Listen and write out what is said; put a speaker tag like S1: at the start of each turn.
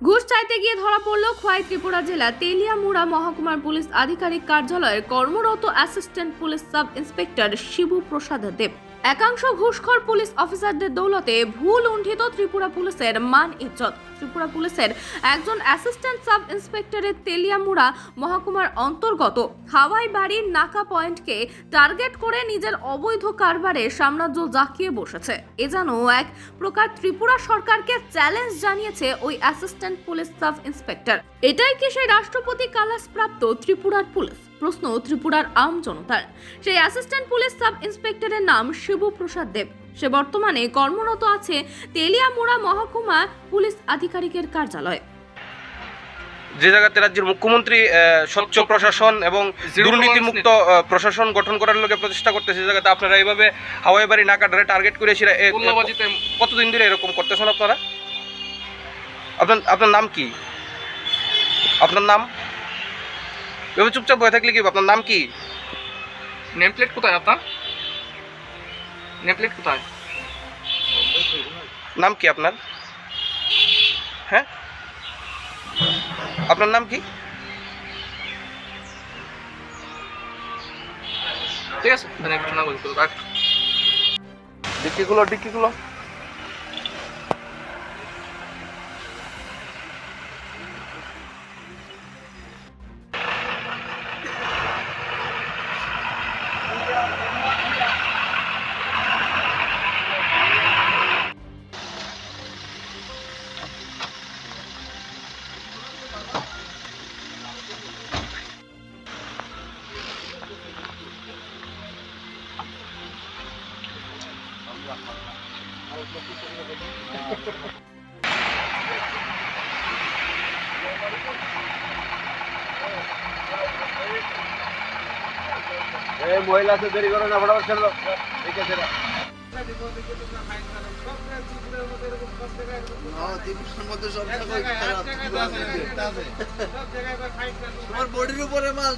S1: ঘুষ চাইতে গিয়ে ধরা পড়ল খোয়াই ত্রিপুরা জেলা তেলিয়ামুড়া মহকুমার পুলিশ আধিকারিক কার্যালয়ের কর্মরত assistant police sub inspector Shibu Prasad Deb. একাংশ ঘুষখোর পুলিশ অফিসারদের দৌলতে ভুল লুণ্ঠিত ত্রিপুরা পুলিশের মান ইজ্জত। ত্রিপুরা পুলিশের একজন অ্যাসিস্ট্যান্ট সাব ইন্সপেক্টরের তেলিয়ামুড়া মহকুমার অন্তর্গত হাওয়াই বাড়ির নাকা পয়েন্টকে টার্গেট করে নিজের অবৈধ কারবারে সাম্রাজ্য জাঁকিয়ে বসেছে। এ যেন এক প্রকার ত্রিপুরা সরকারকে চ্যালেঞ্জ জানিয়েছে ওই অ্যাসিস্ট্যান্ট পুলিশ সাব ইন্সপেক্টর। এটাই কি সেই রাষ্ট্রপতি কালাস প্রাপ্ত ত্রিপুরার পুলিশ? প্রশ্ন ত্রিপুরার আম জনতার। সেই অ্যাসিস্ট্যান্ট পুলিশ সাব ইন্সপেক্টরের নাম শিবু প্রসাদ দেব। সে বর্তমানে কর্মরত আছে তেলিয়ামুড়া মহকুমা পুলিশ আধিকারিকের কার্যালয়ে।
S2: যে জায়গাতে রাজ্যের মুখ্যমন্ত্রী স্বচ্ছ প্রশাসন এবং দুর্নীতিমুক্ত প্রশাসন গঠন করার লগে প্রচেষ্টা করতেছে, সেই জায়গাতে আপনারা এইভাবে হাওয়াই বাড়ি নাকাডারে টার্গেট করে কতদিন ধরে এরকম করতেছেন আপনারা? আপনার নাম কি? আপনার নাম? এভাবে চুপচাপ বয়ে থাকলে কি? আপনার নাম কি?
S3: নেম প্লেট কোথায় আপনার? নেম প্লেট কোথায়?
S2: নাম কি আপনার? হ্যাঁ, আপনার নাম কি?
S3: ঠিক আছে, না বলতে রাখ।
S2: ডিক্কিগুলো মহিলা আছে, দেরি করো না, ফটাফট ছেড়ে দাও। ঠিক আছে,
S4: তোমার বডির উপরে মাল